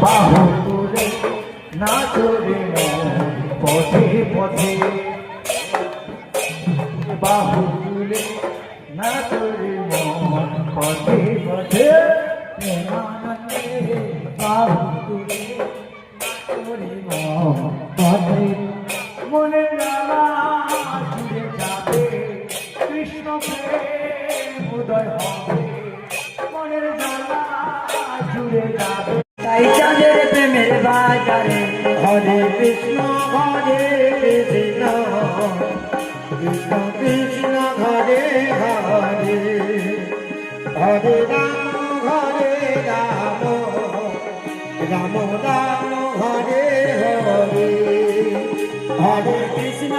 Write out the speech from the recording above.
বাহু তুলে নাচরে মন পথে পথে বাহু তুলে নাচরে মন পথে পথে প্রেমানন্দে বাহু তুলে নাচরে মন পথে মনে নানা জুড়ে যাবে কৃষ্ণ প্রেম উদয় হবে মনের জানা জুড়ে যাবে তাই চাঁদের প্রেমের বাজারে হরে কৃষ্ণ কৃষ্ণ কৃষ্ণ হরে হরে হরে রাম রাম রাম হরে হরে হরে কৃষ্ণ